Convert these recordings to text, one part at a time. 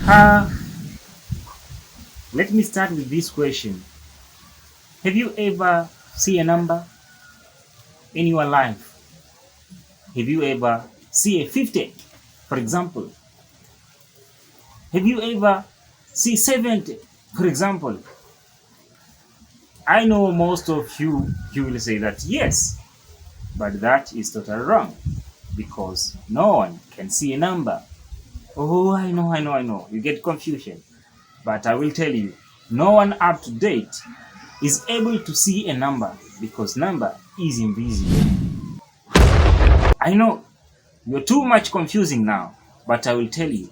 Uh, Let me start with this question. Have you ever seen a number in your life? Have you ever seen a 50, for example? Have you ever seen 70, for example? I know most of you will say that yes, but that is totally wrong because no one can see a number. Oh, I know. You get confusion. But I will tell you, no one up to date is able to see a number because number is invisible. I know you're too much confusing now, but I will tell you.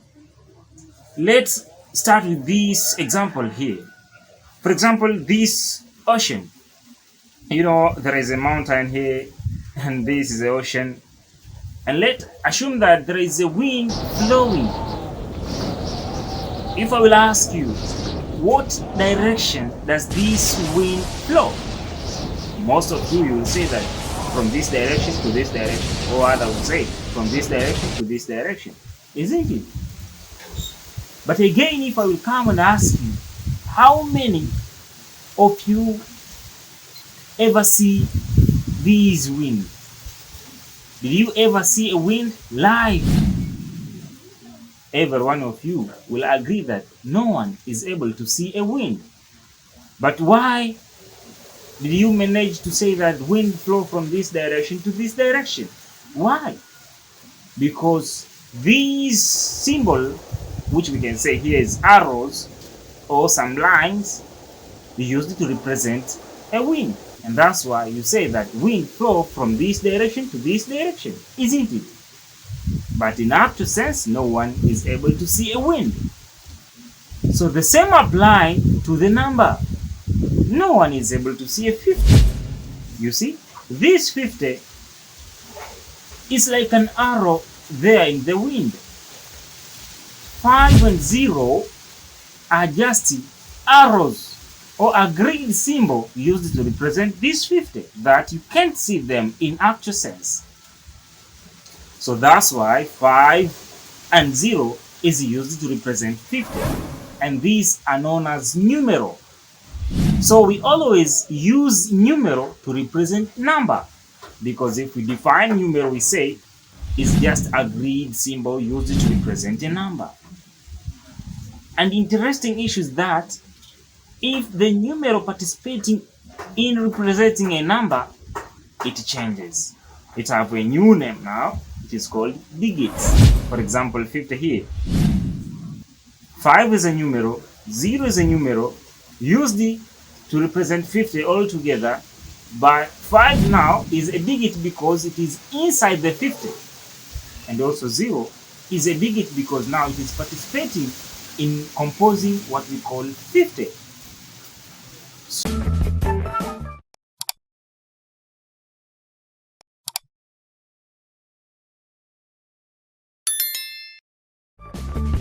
Let's start with this example here. For example, this ocean. There is a mountain here, and this is the ocean. And let's assume that there is a wind blowing. If I will ask you, what direction does this wind blow? Most of you will say that from this direction to this direction, or others will say from this direction to this direction, isn't it? But again, if I will come and ask you, how many of you ever see this wind? Did you ever see a wind live? Every one of you will agree that no one is able to see a wind. But why did you manage to say that wind flow from this direction to this direction? Why? Because these symbol, which we can say here is arrows or some lines, we used to represent a wind. And that's why you say that wind flow from this direction to this direction, isn't it? But in actual sense, no one is able to see a wind. So the same apply to the number. No one is able to see a 50. You see, this 50 is like an arrow there in the wind. 5 and 0 are just arrows or a grid symbol used to represent this 50 that you can't see them in actual sense. So that's why 5 and 0 is used to represent 50. And these are known as numeral. So we always use numeral to represent number. Because if we define numeral, we say it's just a grid symbol used to represent a number. And interesting issue is that if the numeral participating in representing a number, it changes. It has a new name now. It is called digits. For example, 50 here. 5 is a numeral, 0 is a numeral, used to represent 50 altogether, but 5 now is a digit because it is inside the 50. And also 0 is a digit because now it is participating in composing what we call 50.